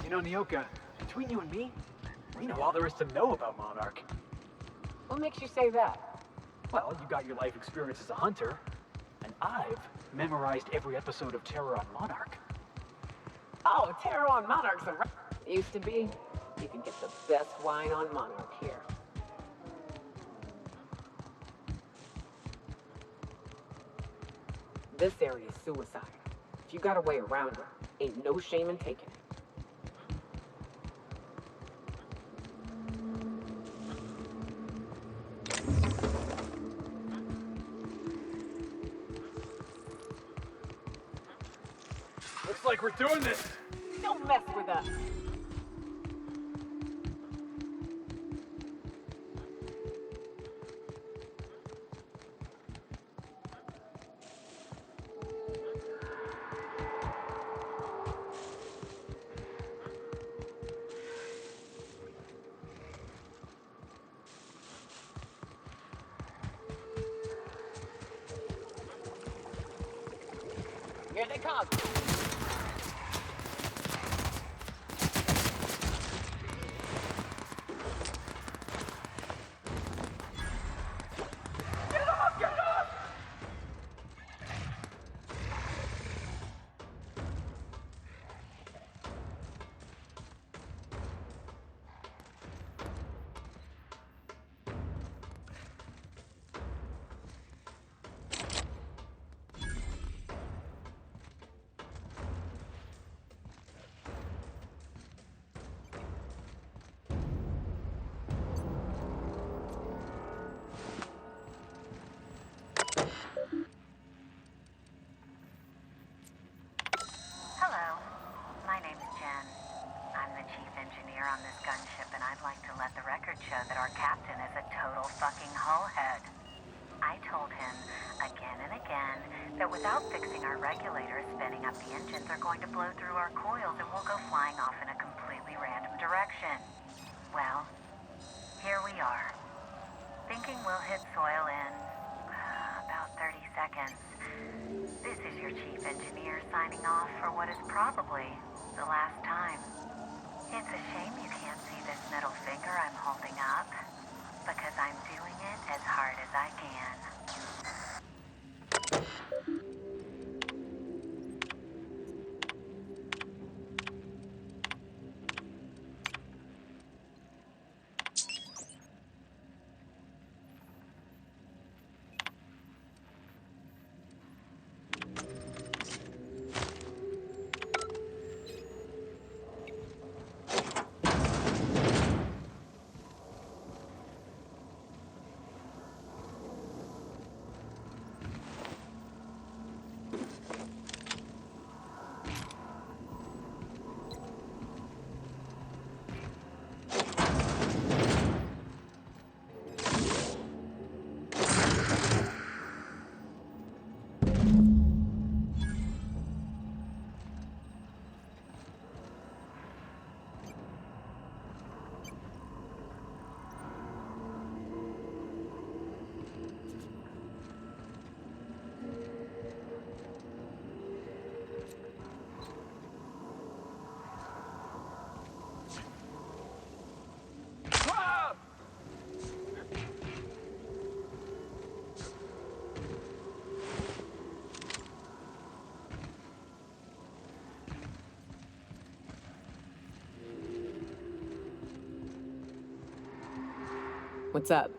You know, Nyoka, between you and me, we know all there is to know about Monarch. What makes you say that? Well, you got your life experience as a hunter, and I've memorized every episode of Terror on Monarch. Oh, Terror on Monarch's a... Used to be. You can get the best wine on Monarch here. This area is suicide. If you got a way around it, ain't no shame in taking it. Looks like we're doing this. Don't mess with us. Here they come. Hello, my name's Jen. I'm the chief engineer on this gunship, and I'd like to let the record show that our captain is a total fucking hullhead. I told him again and again that without fixing our regulators, spinning up the engines are going to blow through our coils and we'll go flying off in a completely random direction. Well, here we are. Thinking we'll hit soil in about 30 seconds. This is your chief engineer signing off for what is probably the last time. It's a shame you can't see this middle finger I'm holding up, because I'm doing it as hard as I can. What's up?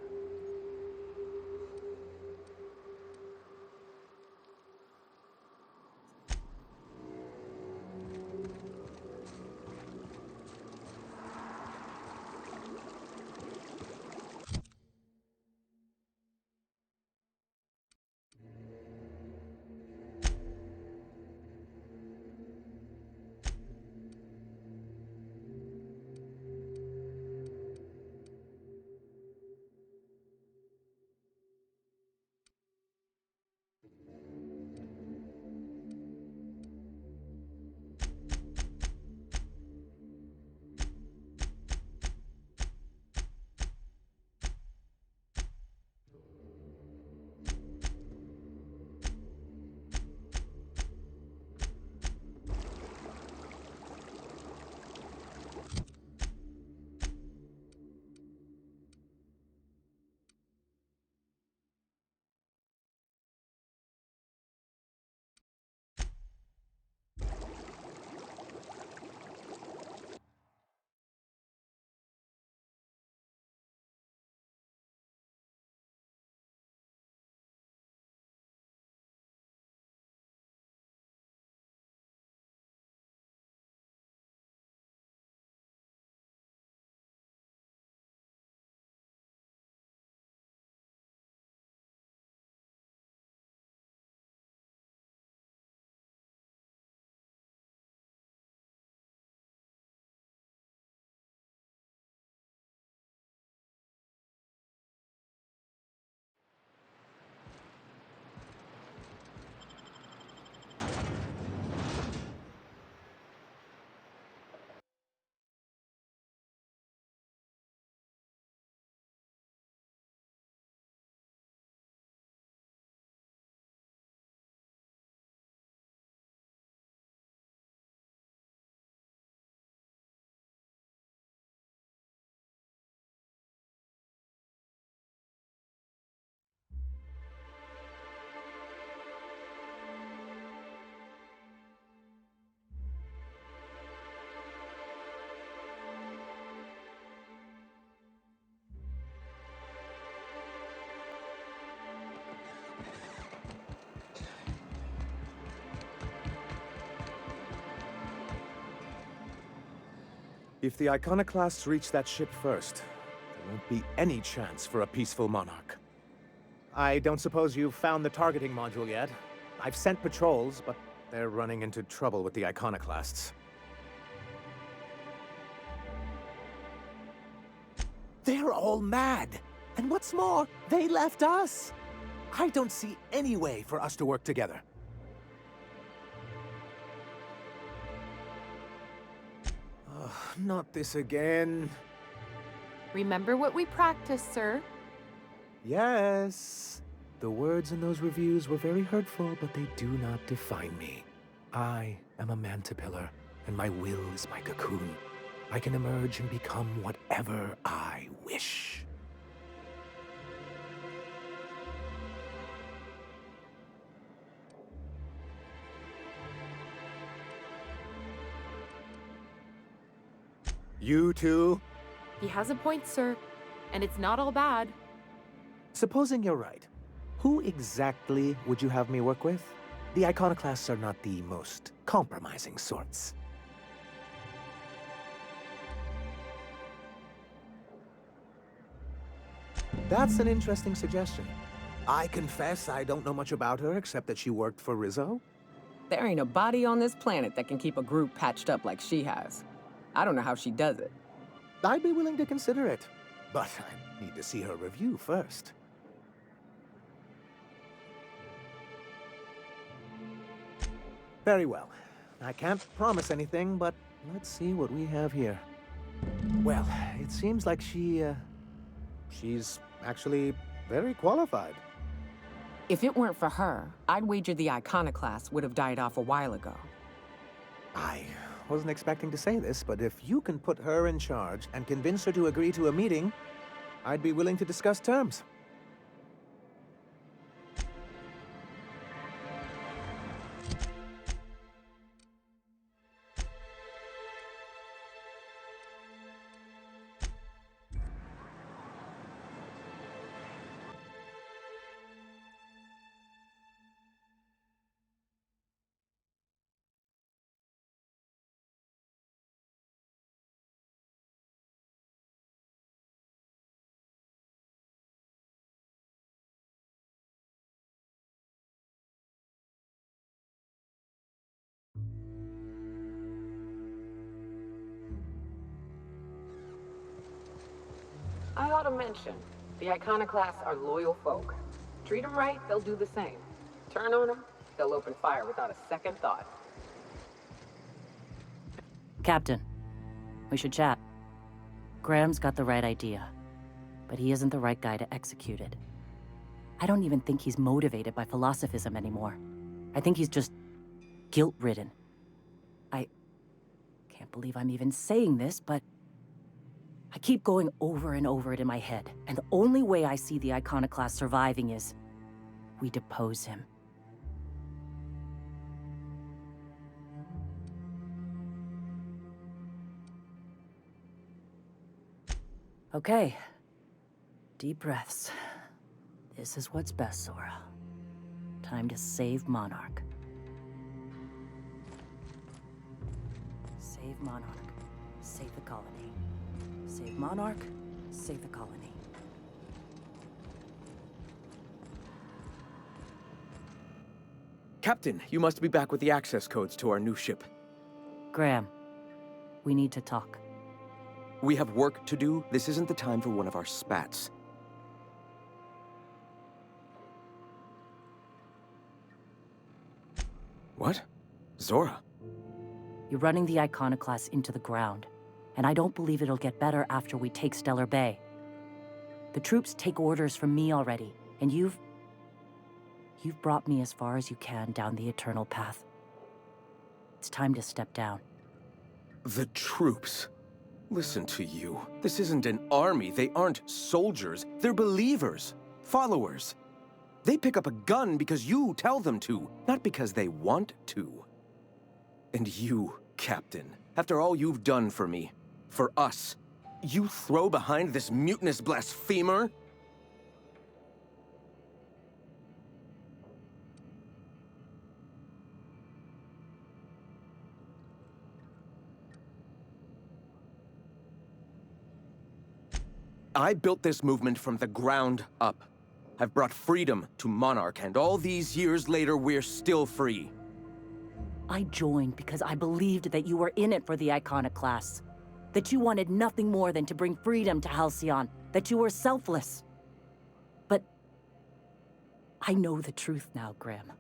If the Iconoclasts reach that ship first, there won't be any chance for a peaceful monarch. I don't suppose you've found the targeting module yet. I've sent patrols, but they're running into trouble with the Iconoclasts. They're all mad! And what's more, they left us! I don't see any way for us to work together. Ugh, not this again. Remember what we practiced, sir. Yes. The words in those reviews were very hurtful, but they do not define me. I am a mantipillar, and my will is my cocoon. I can emerge and become whatever I wish. You too? He has a point, sir. And it's not all bad. Supposing you're right, who exactly would you have me work with? The Iconoclasts are not the most compromising sorts. That's an interesting suggestion. I confess I don't know much about her except that she worked for Rizzo. There ain't a body on this planet that can keep a group patched up like she has. I don't know how she does it. I'd be willing to consider it, but I need to see her review first. Very well. I can't promise anything, but let's see what we have here. Well, it seems like she's actually very qualified. If it weren't for her, I'd wager the Iconoclast would have died off a while ago. I wasn't expecting to say this, but if you can put her in charge and convince her to agree to a meeting, I'd be willing to discuss terms. I ought to mention, the Iconoclasts are loyal folk. Treat them right, they'll do the same. Turn on them, they'll open fire without a second thought. Captain, we should chat. Graham's got the right idea, but he isn't the right guy to execute it. I don't even think he's motivated by philosophism anymore. I think he's just guilt-ridden. I can't believe I'm even saying this, but I keep going over and over it in my head, and the only way I see the Iconoclast surviving is we depose him. Okay. Deep breaths. This is what's best, Zora. Time to save Monarch. Save Monarch. Save the colony. Save Monarch. Save the colony. Captain, you must be back with the access codes to our new ship. Graham, we need to talk. We have work to do. This isn't the time for one of our spats. What? Zora? You're running the Iconoclast into the ground, and I don't believe it'll get better after we take Stellar Bay. The troops take orders from me already, and you've brought me as far as you can down the eternal path. It's time to step down. The troops? Listen to you. This isn't an army. They aren't soldiers. They're believers. Followers. They pick up a gun because you tell them to, not because they want to. And you, Captain, after all you've done for me, for us, you throw behind this mutinous blasphemer? I built this movement from the ground up. I've brought freedom to Monarch, and all these years later, we're still free. I joined because I believed that you were in it for the Iconoclasts. That you wanted nothing more than to bring freedom to Halcyon. That you were selfless. But I know the truth now, Graham.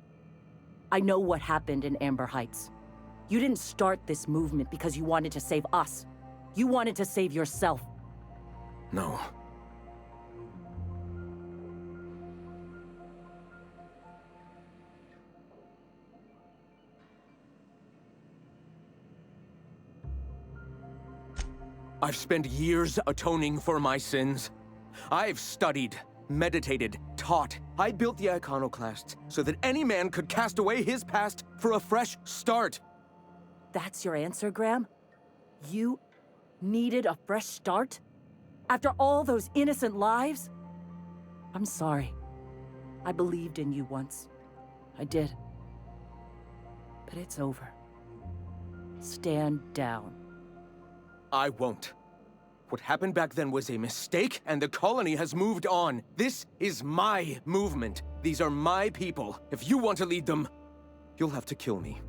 I know what happened in Amber Heights. You didn't start this movement because you wanted to save us. You wanted to save yourself. No. I've spent years atoning for my sins. I've studied, meditated, taught. I built the Iconoclasts so that any man could cast away his past for a fresh start. That's your answer, Graham? You needed a fresh start? After all those innocent lives? I'm sorry. I believed in you once. I did. But it's over. Stand down. I won't. What happened back then was a mistake, and the colony has moved on. This is my movement. These are my people. If you want to lead them, you'll have to kill me.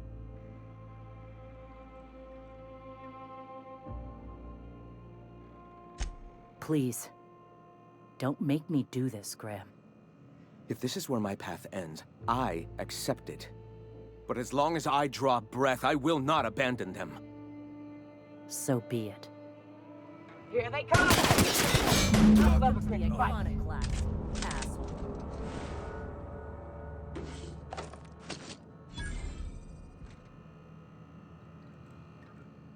Please. Don't make me do this, Graham. If this is where my path ends, I accept it. But as long as I draw breath, I will not abandon them. So be it. Here they come! I love a quick fight. Iconoclast, asshole.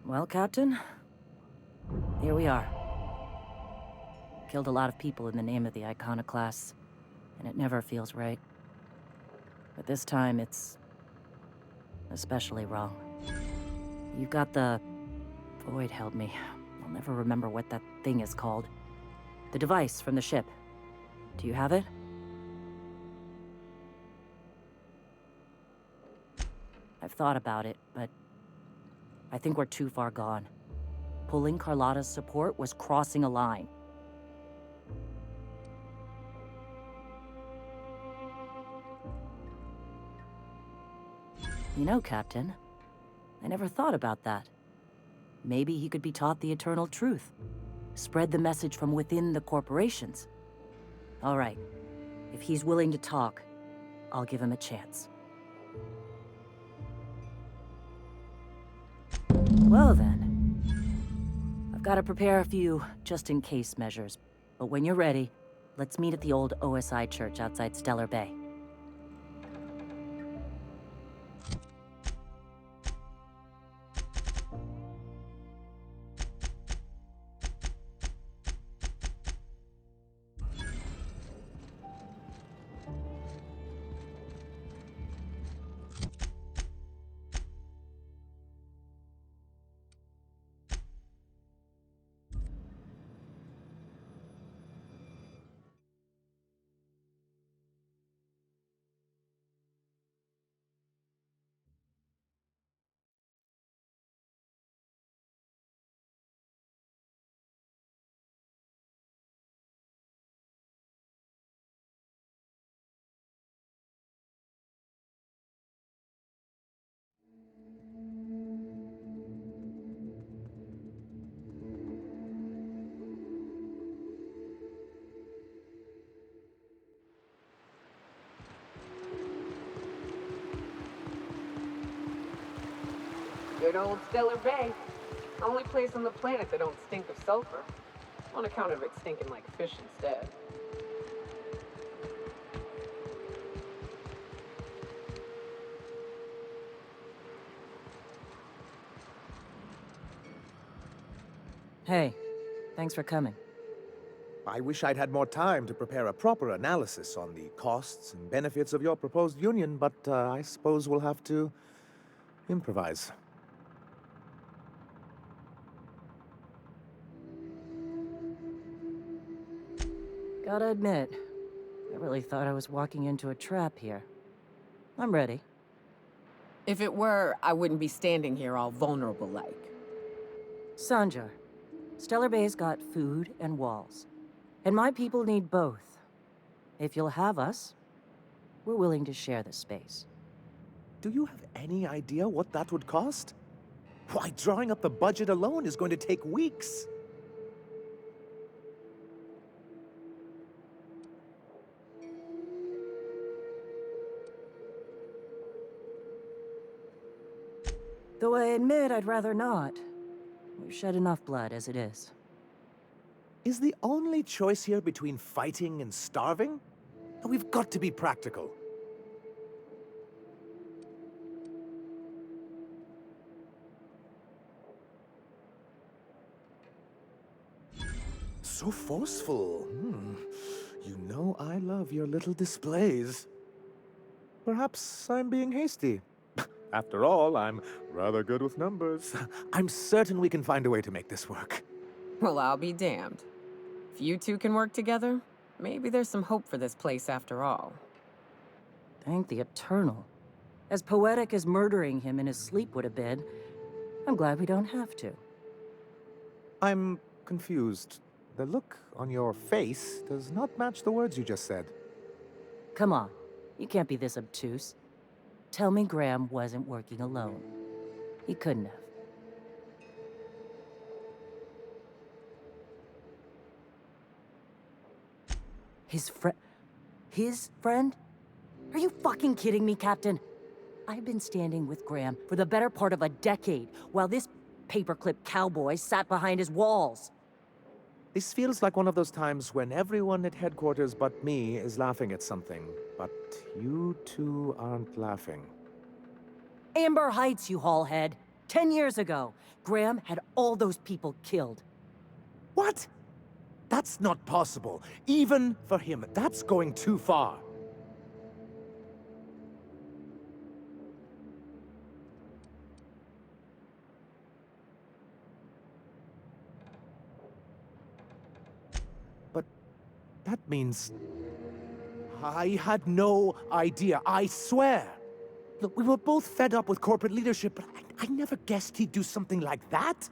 Well, Captain, here we are. Killed a lot of people in the name of the Iconoclasts, and it never feels right. But this time, it's especially wrong. You got the... Void held me. I'll never remember what that thing is called. The device from the ship. Do you have it? I've thought about it, but I think we're too far gone. Pulling Carlotta's support was crossing a line. You know, Captain, I never thought about that. Maybe he could be taught the eternal truth. Spread the message from within the corporations. All right. If he's willing to talk, I'll give him a chance. Well then. I've got to prepare a few just-in-case measures. But when you're ready, let's meet at the old OSI church outside Stellar Bay. Good old Stellar Bay. Only place on the planet that don't stink of sulfur. On account of it stinking like fish instead. Hey, thanks for coming. I wish I'd had more time to prepare a proper analysis on the costs and benefits of your proposed union, but I suppose we'll have to improvise. Gotta admit, I really thought I was walking into a trap here. I'm ready. If it were, I wouldn't be standing here all vulnerable like. Sanjar, Stellar Bay's got food and walls. And my people need both. If you'll have us, we're willing to share the space. Do you have any idea what that would cost? Why, drawing up the budget alone is going to take weeks. Though I admit I'd rather not. We've shed enough blood as it is. Is the only choice here between fighting and starving? We've got to be practical. So forceful. You know I love your little displays. Perhaps I'm being hasty. After all, I'm rather good with numbers. I'm certain we can find a way to make this work. Well, I'll be damned. If you two can work together, maybe there's some hope for this place after all. Thank the Eternal. As poetic as murdering him in his sleep would have been, I'm glad we don't have to. I'm confused. The look on your face does not match the words you just said. Come on, you can't be this obtuse. Tell me Graham wasn't working alone. He couldn't have. His friend? Are you fucking kidding me, Captain? I've been standing with Graham for the better part of a decade, while this paperclip cowboy sat behind his walls. This feels like one of those times when everyone at headquarters but me is laughing at something, but you two aren't laughing. Amber Heights, you haulhead. 10 years ago, Graham had all those people killed. What? That's not possible. Even for him, that's going too far. But that means I had no idea, I swear. Look, we were both fed up with corporate leadership, but I never guessed he'd do something like that.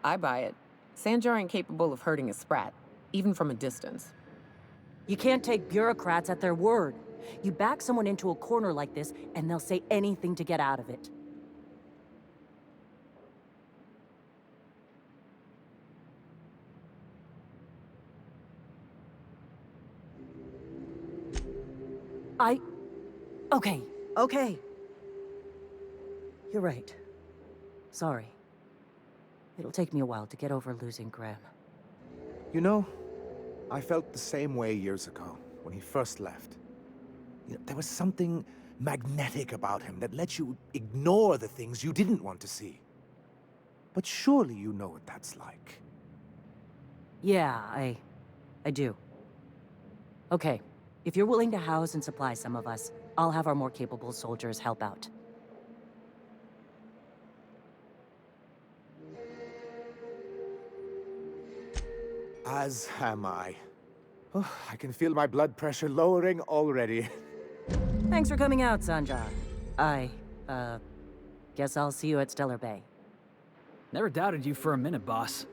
I buy it. Sanjar ain't capable of hurting a sprat, even from a distance. You can't take bureaucrats at their word. You back someone into a corner like this, and they'll say anything to get out of it. Okay. You're right. Sorry. It'll take me a while to get over losing Graham. You know, I felt the same way years ago, when he first left. You know, there was something magnetic about him that let you ignore the things you didn't want to see. But surely you know what that's like. Yeah, I do. Okay, if you're willing to house and supply some of us, I'll have our more capable soldiers help out. As am I. Oh, I can feel my blood pressure lowering already. Thanks for coming out, Sanjar. Guess I'll see you at Stellar Bay. Never doubted you for a minute, boss.